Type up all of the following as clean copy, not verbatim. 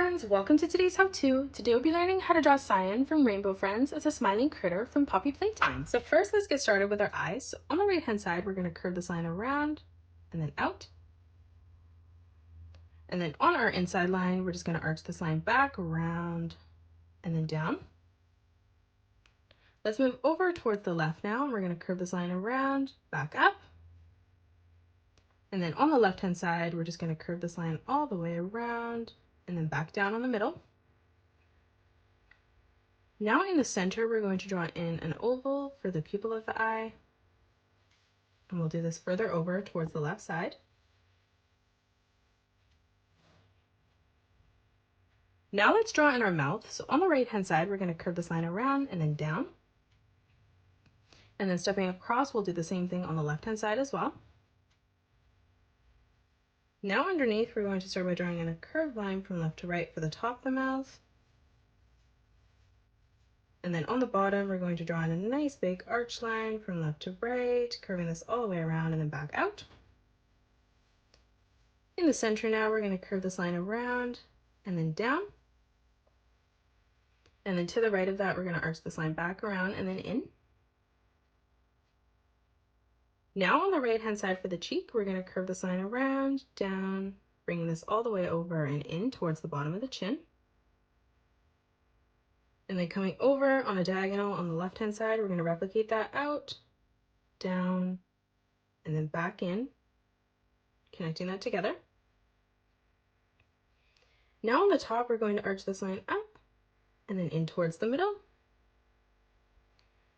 friends, welcome to today's how-to. Today we'll be learning how to draw Cyan from Rainbow Friends as a smiling critter from Poppy Playtime. So first, let's get started with our eyes. So on the right hand side, we're going to curve this line around and then out. And then on our inside line, we're just going to arch this line back, around, and then down. Let's move over towards the left now, and we're going to curve this line around, back up. And then on the left hand side, we're just going to curve this line all the way around and then back down on the middle. Now in the center, we're going to draw in an oval for the pupil of the eye. And we'll do this further over towards the left side. Now let's draw in our mouth. So on the right hand side, we're going to curve this line around and then down. And then stepping across, we'll do the same thing on the left hand side as well. Now underneath, we're going to start by drawing in a curved line from left to right for the top of the mouth. And then on the bottom, we're going to draw in a nice big arch line from left to right, curving this all the way around and then back out. In the center now, we're going to curve this line around and then down. And then to the right of that, we're going to arch this line back around and then in. Now on the right hand side for the cheek, we're going to curve this line around, down, bringing this all the way over and in towards the bottom of the chin. And then coming over on a diagonal on the left hand side, we're going to replicate that out, down, and then back in, connecting that together. Now on the top, we're going to arch this line up and then in towards the middle.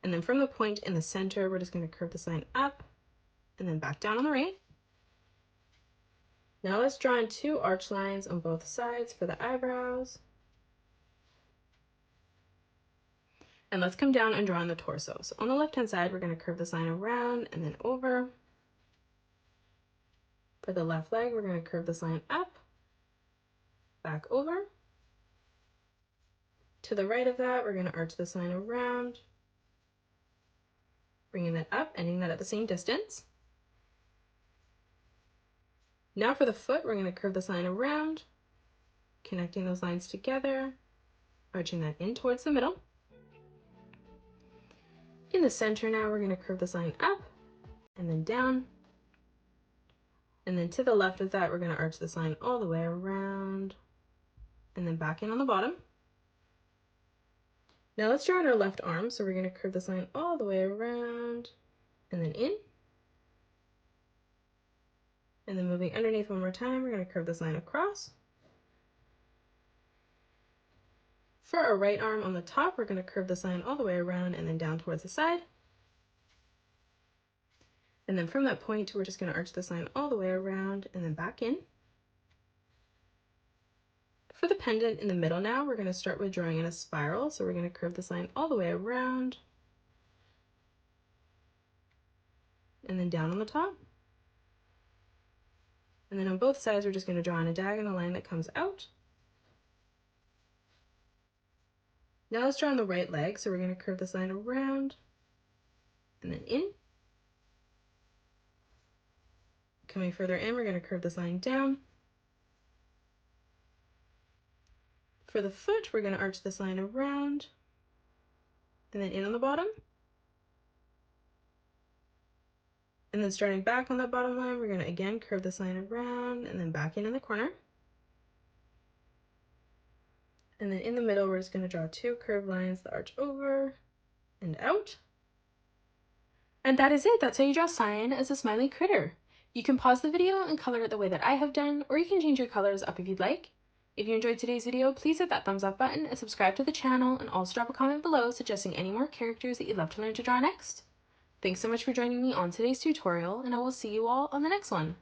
And then from the point in the center, we're just going to curve this line up and then back down on the right. Now let's draw in two arch lines on both sides for the eyebrows. And let's come down and draw in the torso. So on the left hand side, we're going to curve this line around and then over. For the left leg, we're going to curve this line up, back over. To the right of that, we're going to arch this line around, bringing that up, ending that at the same distance. Now for the foot, we're going to curve this line around, connecting those lines together, arching that in towards the middle. In the center now, we're going to curve this line up and then down. And then to the left of that, we're going to arch this line all the way around and then back in on the bottom. Now let's draw in our left arm. So we're going to curve this line all the way around and then in. And then moving underneath one more time, we're going to curve this line across. For our right arm on the top, we're going to curve this line all the way around and then down towards the side. And then from that point, we're just going to arch this line all the way around and then back in. For the pendant in the middle now, we're going to start with drawing in a spiral. So we're going to curve this line all the way around and then down on the top. And then on both sides, we're just going to draw in a diagonal line that comes out. Now let's draw on the right leg. So we're going to curve this line around and then in. Coming further in, we're going to curve this line down. For the foot, we're going to arch this line around and then in on the bottom. And then starting back on that bottom line, we're going to again curve this line around and then back in the corner. And then in the middle, we're just going to draw two curved lines that arch over and out. And that is it. That's how you draw Cyan as a smiley critter. You can pause the video and color it the way that I have done, or you can change your colors up if you'd like. If you enjoyed today's video, please hit that thumbs up button and subscribe to the channel, and also drop a comment below suggesting any more characters that you'd love to learn to draw next. Thanks so much for joining me on today's tutorial, and I will see you all on the next one.